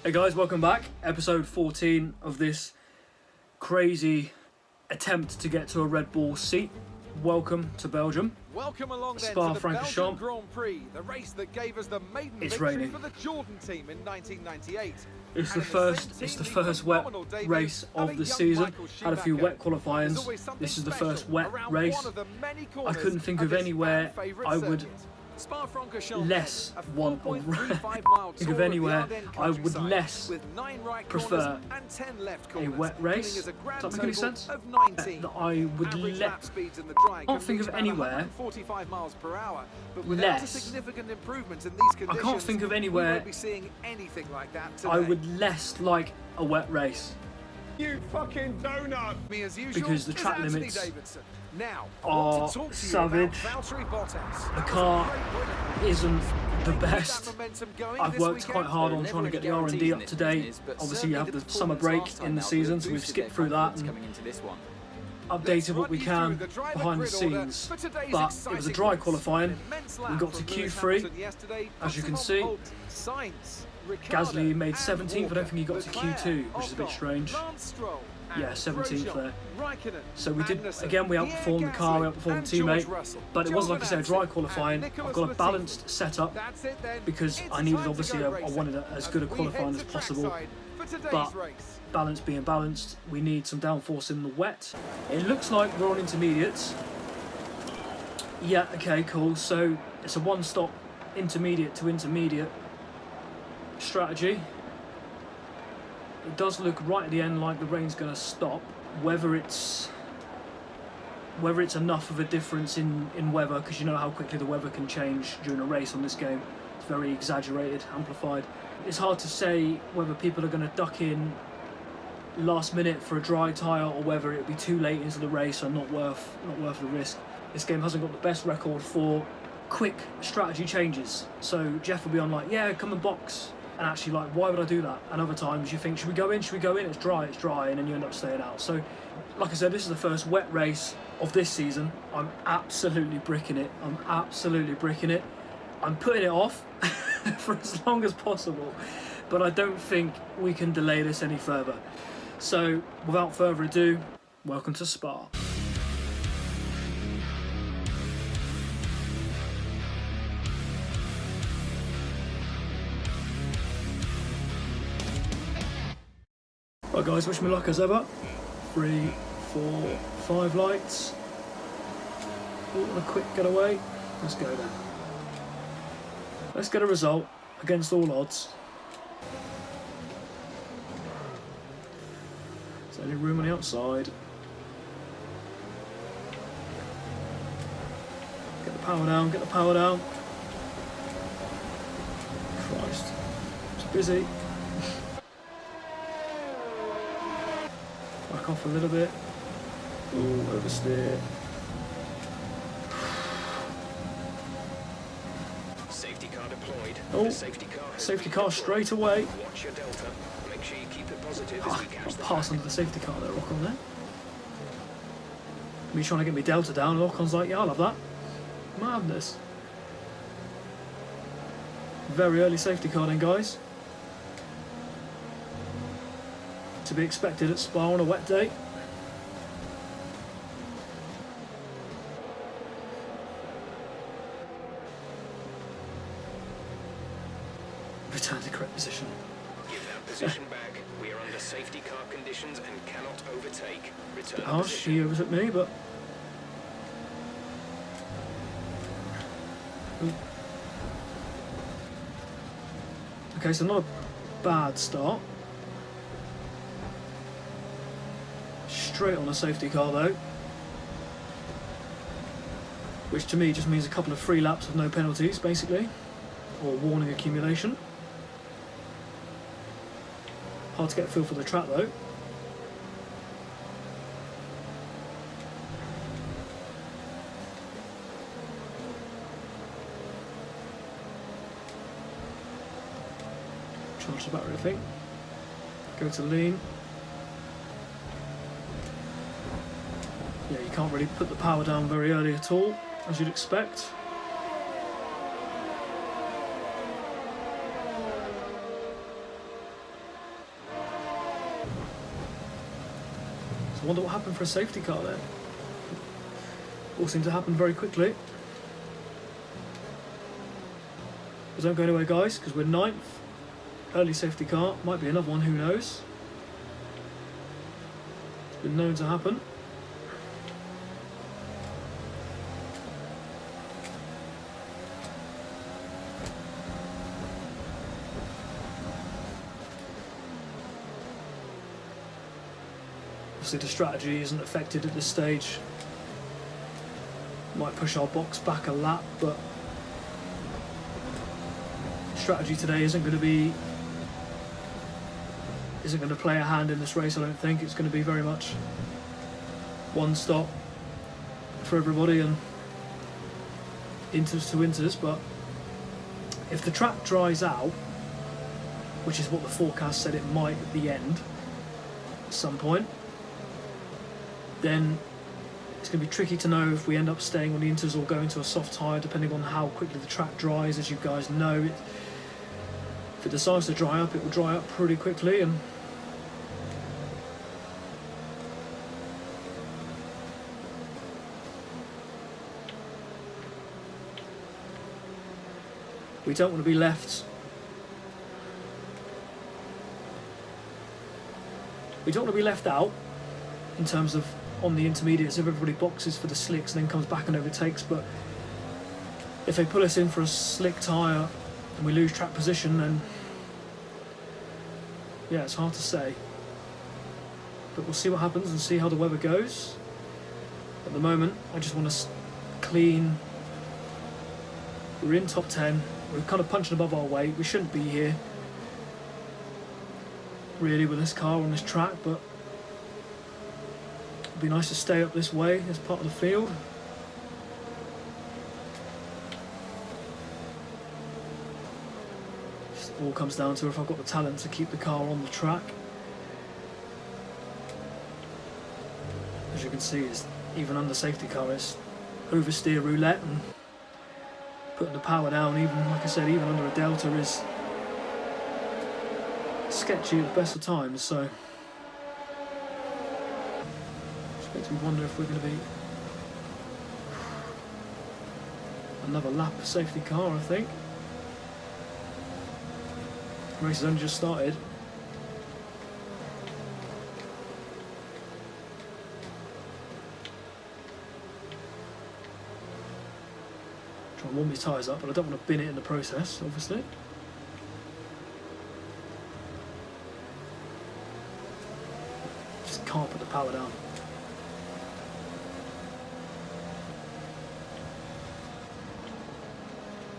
Hey guys, welcome back. Episode 14 of this crazy attempt to get to a Red Bull seat. Welcome to Belgium. Welcome along then Spa to the Belgian Francorchamps. Grand Prix, the race that gave us the maiden It's victory raining. for the Jordan team in 1998. It's And the in first same team, first the wet phenomenal debut race of of a the young season. Michael Had a few Schumacher. wet There's qualifyings. always something This is the special first wet around race. one of the many I corners couldn't think of this anywhere fan-favourite I would circuit. Spa Francorchamps less a want 4.35 mile think of tour anywhere the Ardennes I would countryside, less with 9 right prefer corners and 10 left a corners, wet race. giving us a grand Does that make any total sense? of 19. That I would Average lap speeds in the dry can't can think reach of about anywhere 145 miles per hour, but without a less. significant improvement in these conditions, I can't think of we anywhere won't be seeing anything like that today. I would less like a wet race. You fucking donut! Me as usual, Because the is track Anthony limits Davidson. Now, I are want to talk to you savage. about Valtteri Bottas. The car isn't the best. I've I've worked quite hard on trying to get the R&D up to date. Obviously you have the summer break in the season, so we've skipped through that and updated what we can behind the scenes. But it was a dry qualifying. We got to Q3, as you can see. Gasly made 17th, I don't think he got to Q2, which is a bit strange. Yeah, 17th there. So we did, again, we outperformed the car, we outperformed the teammate, but it was, like I said, a dry qualifying. I've got a balanced setup because I needed, obviously, I wanted as good a qualifying as possible, but balance being balanced, we need some downforce in the wet. It looks like we're on intermediates. Yeah, okay, cool. So it's a one-stop intermediate to intermediate strategy. It does look right at the end like the rain's going to stop. Whether it's enough of a difference in weather, because you know how quickly the weather can change during a race on this game. It's very exaggerated, amplified. It's hard to say whether people are going to duck in last minute for a dry tyre or whether it'll be too late into the race and not worth the risk. This game hasn't got the best record for quick strategy changes. So Jeff will be on like, yeah, come and box. And actually, like, why would I do that? And other times you think, should we go in? Should we go in? It's dry, and then you end up staying out. So, like I said, this is the first wet race of this season. I'm absolutely bricking it. I'm putting it off for as long as possible, but I don't think we can delay this any further. So, without further ado, welcome to Spa. Right guys, wish me luck as ever. 3, 4, 5 lights. Oh, and a quick getaway. Let's go then. Let's get a result against all odds. Is there any room on the outside? Get the power down, get the power down. Christ, it's busy. Back off a little bit. Ooh, oversteer. Safety car deployed. Oh, The safety car straight away. Watch your delta. Make sure you keep it positive as we catch the Pass under the safety car there, Ocon there. Me trying to get me delta down, and Ocon's like, yeah, I'll have that. Madness. Very early safety car then, guys. To be expected at Spa on a wet day. Return to correct position. Give that position back. We are under safety car conditions and cannot overtake. Return to Harsh, position. he overtook me, but... Ooh. Okay, so not a bad start. Straight on a safety car though, which to me just means a couple of free laps with no penalties basically, or warning accumulation. Hard to get a feel for the track though. Charge the battery I think. Go to lean. Yeah, you can't really put the power down very early at all, as you'd expect. I wonder what happened for a safety car there. All seemed to happen very quickly. But don't go anywhere, guys, because we're 9th. Early safety car. Might be another one, who knows. It's been known to happen. Obviously the strategy isn't affected at this stage. Might push our box back a lap, but strategy today isn't going to play a hand in this race. I don't think it's going to be very much one stop for everybody and inters to inters. But if the track dries out, which is what the forecast said it might at the end at some point, then it's going to be tricky to know if we end up staying on the inters or going to a soft tyre, depending on how quickly the track dries. As you guys know, if it decides to dry up, it will dry up pretty quickly, and we don't want to be left. We don't want to be left out in terms of on the intermediates if everybody boxes for the slicks and then comes back and overtakes. But if they pull us in for a slick tyre and we lose track position, then yeah, it's hard to say. But we'll see what happens and see how the weather goes. At the moment, I just want to clean. We're in top 10. We're kind of punching above our weight. We shouldn't be here, really, with this car on this track, but it'd be nice to stay up this way as part of the field. Just all comes down to if I've got the talent to keep the car on the track. As you can see, it's even under safety car, it's oversteer roulette, and putting the power down, even like I said, even under a delta is sketchy at the best of times. So just makes me wonder if we're going to be another lap of safety car. I think the race has only just started. Try and warm my tyres up, but I don't want to bin it in the process, obviously. Just can't put the power down.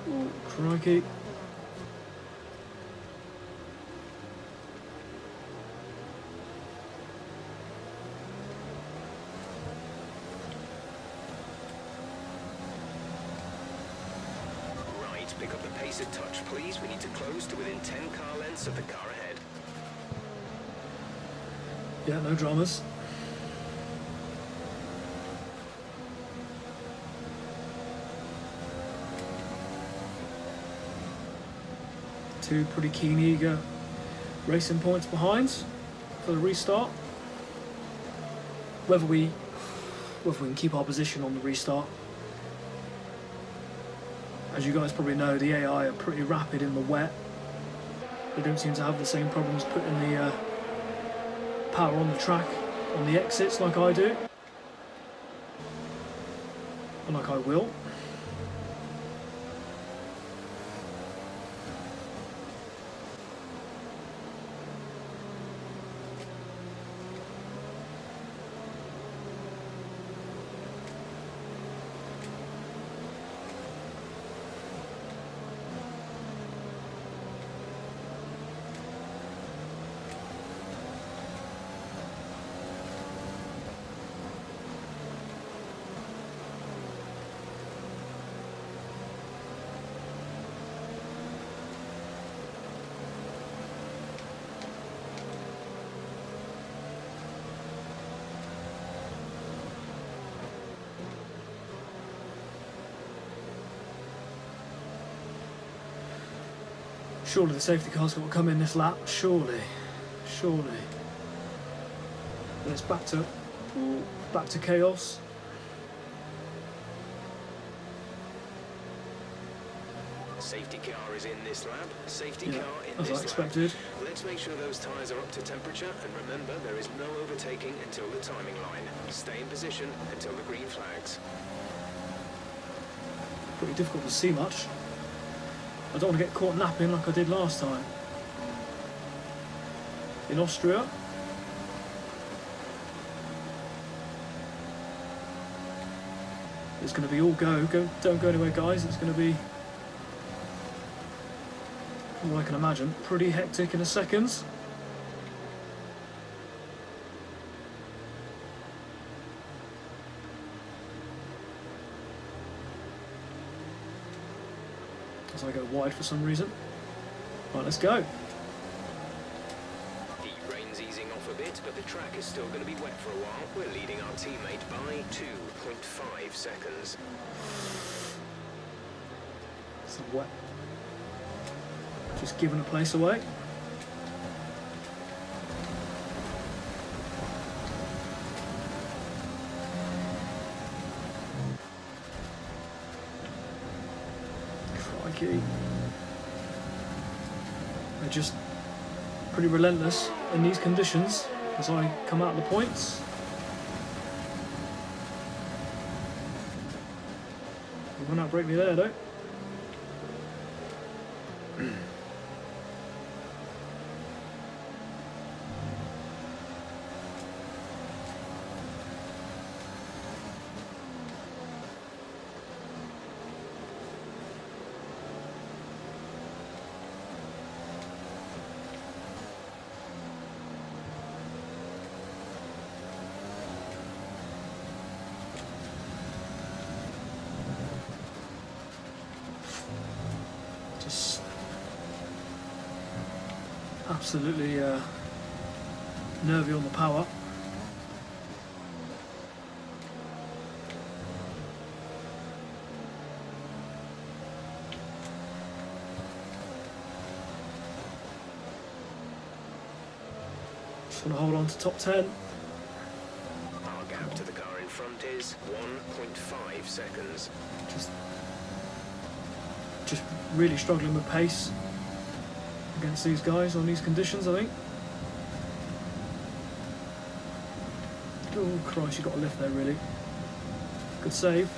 Ooh, crikey. Pick up the pace a touch, please. We need to close to within 10 car lengths of the car ahead. Yeah, no dramas. Two pretty keen, eager racing points behind for the restart. Whether we can keep our position on the restart. As you guys probably know, the AI are pretty rapid in the wet. They don't seem to have the same problems putting the power on the track on the exits like I do, and like I will. Surely the safety car's got to come in this lap. Surely. But it's back to Ooh, back to chaos. Safety car is in this lap. Safety Yeah, car in as I this expected. lap. Let's make sure those tyres are up to temperature, and remember, there is no overtaking until the timing line. Stay in position until the green flags. Pretty difficult to see much. I don't want to get caught napping like I did last time. In Austria. It's going to be all go. Don't go anywhere, guys. It's going to be, all I can imagine, pretty hectic in a second. As I go wide for some reason. Right, let's go. The rain's easing off a bit, but the track is still going to be wet for a while. We're leading our teammate by 2.5 seconds. It's wet. Just giving a place away. Crikey. They're just pretty relentless in these conditions as I come out of the points. You will not break me there though. Just absolutely nervy on the power. Just want to hold on to top 10. Our gap to the car in front is 1.5 seconds. Just really struggling with pace against these guys on these conditions, I think. Oh Christ, you got a lift there really. Good save.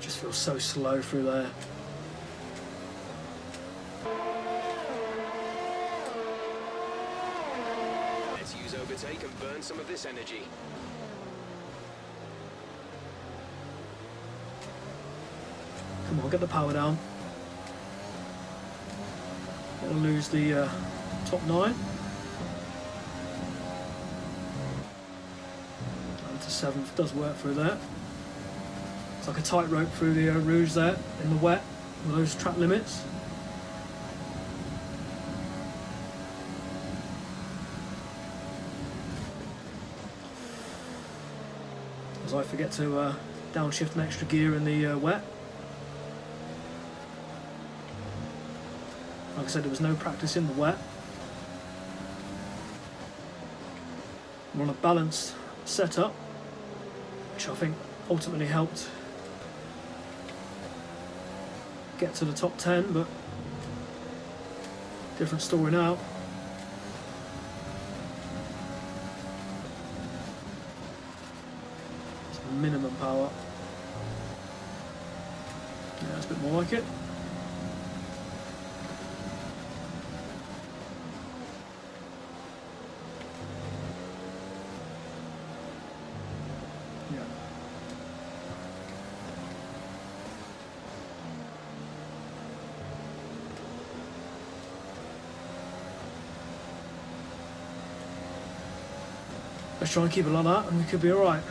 Just feels so slow through there. Let's use overtake and burn some of this energy. Come on, get the power down. Don't want to lose the top 9. And to 7th does work through there. It's like a tightrope through the Rouge there in the wet with those track limits. As I forget to downshift an extra gear in the wet. Like I said, there was no practice in the wet. We're on a balanced setup, which I think ultimately helped get to the top 10, but different story now. It's minimum power. Yeah, that's a bit more like it. Yeah. Let's try and keep it like that and we could be alright.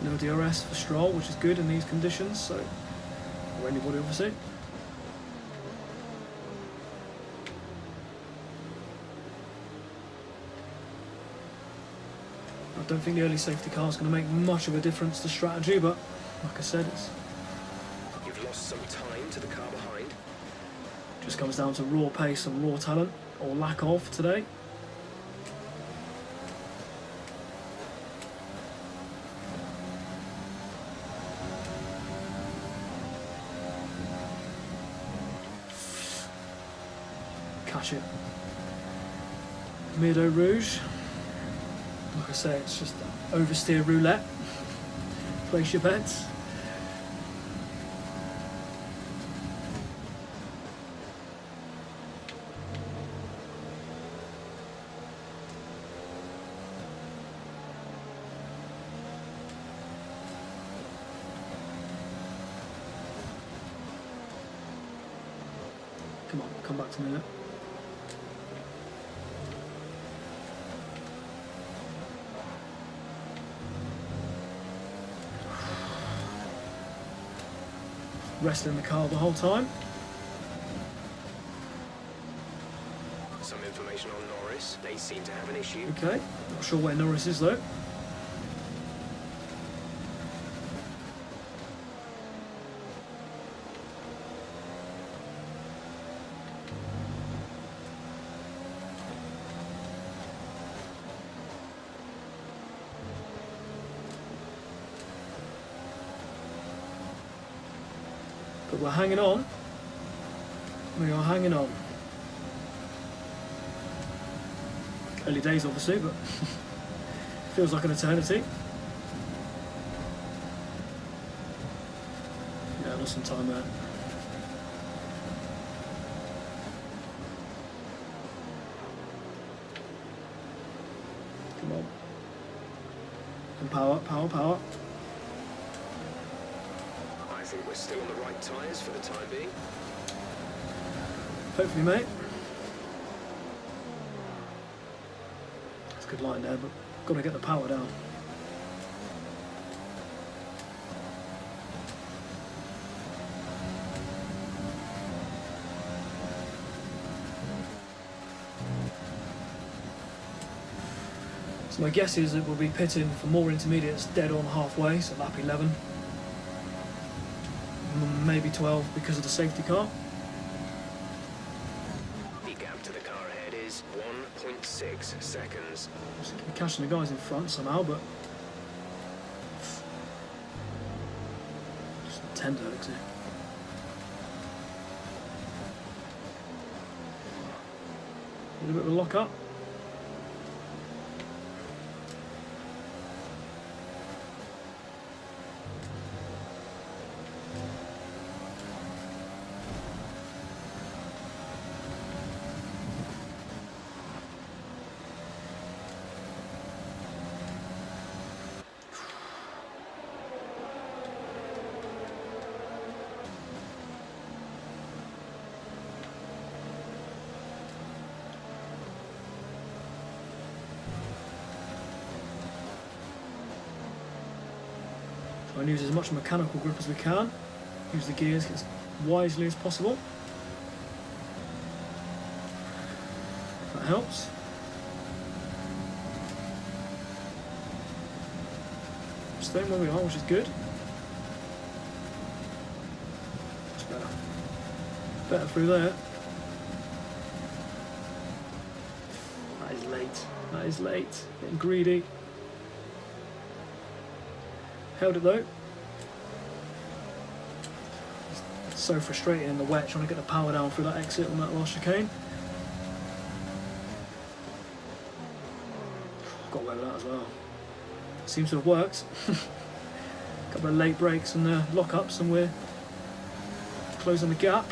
No DRS for Stroll, which is good in these conditions, so, or anybody obviously. I don't think the early safety car is going to make much of a difference to strategy, but like I said, it's You've lost some time to the car behind. just comes down to raw pace and raw talent, or lack of, today. Catch it. Mirdo Rouge. Like I say, it's just oversteer roulette. Place your bets. Come on, come back to me now. Resting the car the whole time. Some information on Norris. They seem to have an issue. Okay, not sure where Norris is though. But we're hanging on. We are hanging on. Early days, obviously, but feels like an eternity. Yeah, lost some time there. Come on. And power, power, power. I think we're still on the right tyres for the time being. Hopefully, mate. That's a good line there, but got to get the power down. So my guess is that we'll be pitting for more intermediates dead on halfway, so lap 11. Maybe 12 because of the safety car. The gap to the car ahead is 1.6 seconds. Just keep catching the guys in front somehow, but just tender exit. A little bit of a lock up. Try and use as much mechanical grip as we can. Use the gears as wisely as possible. That helps. Staying where we are, which is good. Much better. Better through there. That is late. That is late. Getting greedy. Held it though. It's so frustrating in the wet trying to get the power down through that exit on that last chicane. Got away with that as well. Seems to have worked. Couple of late brakes and lock-ups and we're closing the gap.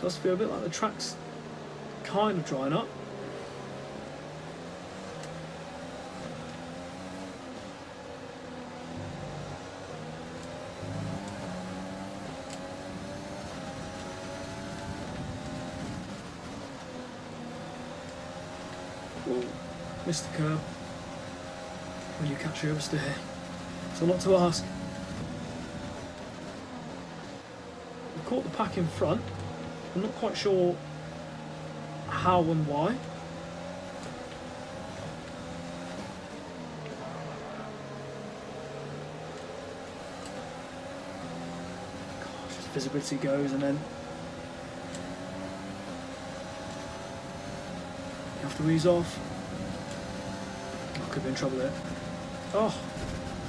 Does feel a bit like the track's kind of drying up. Whoa, missed the curb. When you catch your oversteer. It's a lot to ask. We've caught the pack in front. I'm not quite sure how and why. Gosh, as visibility goes, and then you have to ease off. I could be in trouble there. Oh,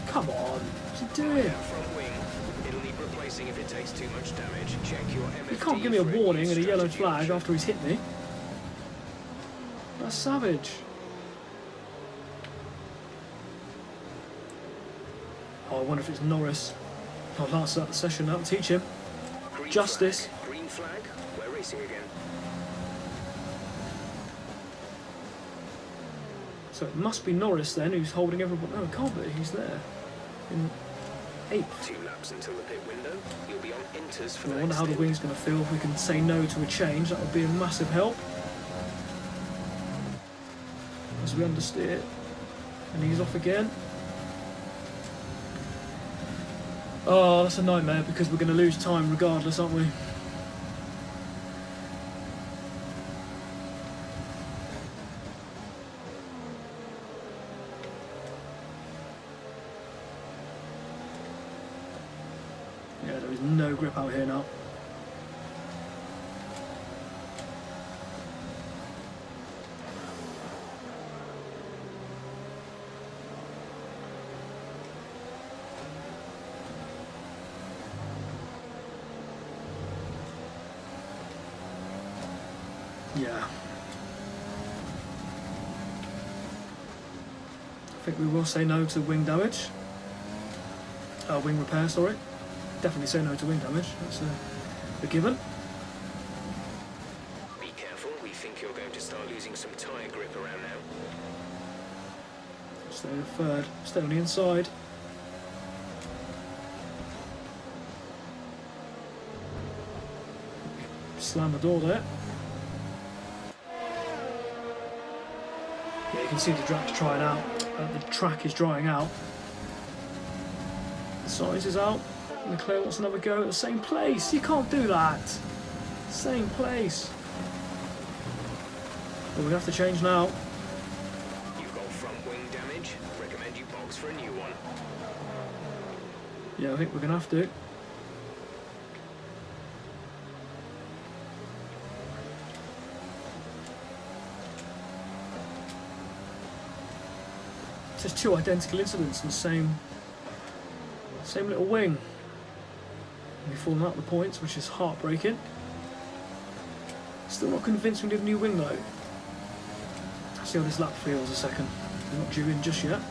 come on. What's he doing? Front wing. It'll need replacing if it takes too much damage. Check your MFD. You can't give me a for warning and a yellow strategy flag option. after he's hit me. That's savage. Oh, I wonder if it's Norris. I'll last that session, that'll teach him. Green Justice. Flag. Green flag. We're racing again. So it must be Norris then who's holding everyone. No, it can't be. He's there. In 8th. 2 laps until the pit window. You'll be on inters for I the wonder next how the stint. wing's going to feel if we can say no to a change. That would be a massive help. As we understeer. And he's off again. Oh, that's a nightmare because we're going to lose time regardless, aren't we? Yeah, there is no grip out here now. Yeah. I think we will say no to wing damage. Wing repair, sorry. Definitely say no to wing damage. That's a given. Be careful. We think you're going to start losing some tyre grip around now. Stay the third. Stay on the inside. Slam the door there. Yeah, you can see the track's drying out. The track is drying out. The size is out. Leclerc wants another go at the same place. You can't do that. Same place. Well, we have to change now. You've got front wing damage. Recommend you box for a new one. Yeah, I think we're going to have to. Just 2 identical incidents in the same little wing. We've fallen out the points, which is heartbreaking. Still not convinced we need a new wing though. Let's see how this lap feels a second. We're not due in just yet.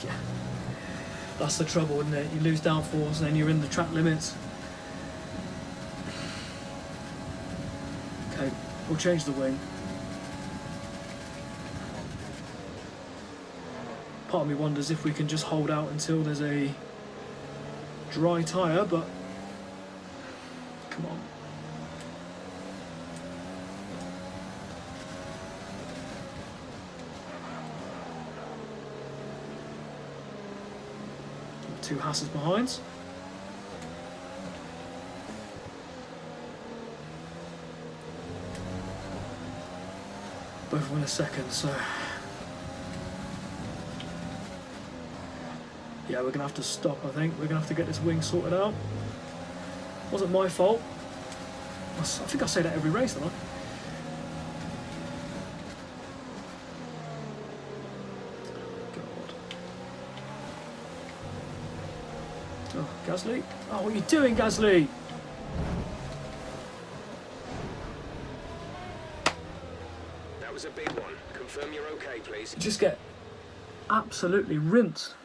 Yeah. That's the trouble, isn't it? You lose downforce and then you're in the track limits. Okay, we'll change the wing. Part of me wonders if we can just hold out until there's a dry tyre, but come on. Two Hasses behind. Both win a second, so yeah, we're going to have to stop, I think. We're going to have to get this wing sorted out. Wasn't my fault. I think I say that every race, don't I? God. Oh, Gasly. Oh, what are you doing, Gasly? That was a big one. Confirm you're okay, please. Just get absolutely rinsed.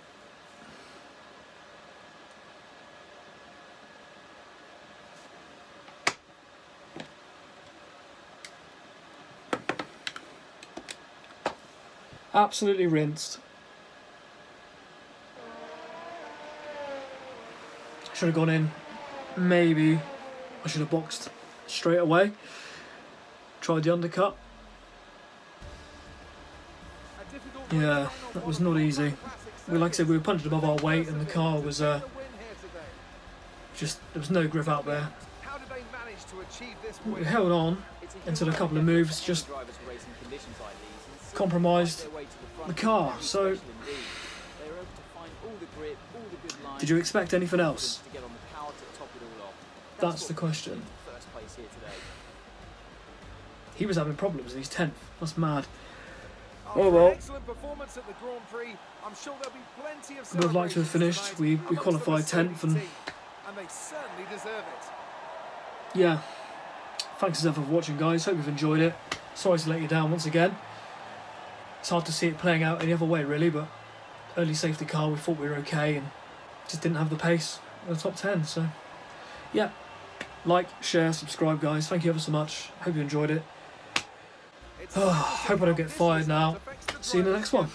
Absolutely rinsed. Should have gone in. Maybe I should have boxed straight away. tried the undercut. Yeah, that was not easy. Like I said, we were punched above our weight, and the car was just, there was no grip out there. We held on until a couple of moves just compromised the car. So, did you expect anything else? That's the question. He was having problems and he's 10th. That's mad. Oh well. Would have liked to have finished. We qualified 10th, and yeah. Thanks as ever for watching, guys. Hope you've enjoyed it. Sorry to let you down once again. It's hard to see it playing out any other way, really, but early safety car, we thought we were okay and just didn't have the pace in the top 10. So, yeah. Like, share, subscribe, guys. Thank you ever so much. Hope you enjoyed it. Hope I don't get fired now. See you in the next one.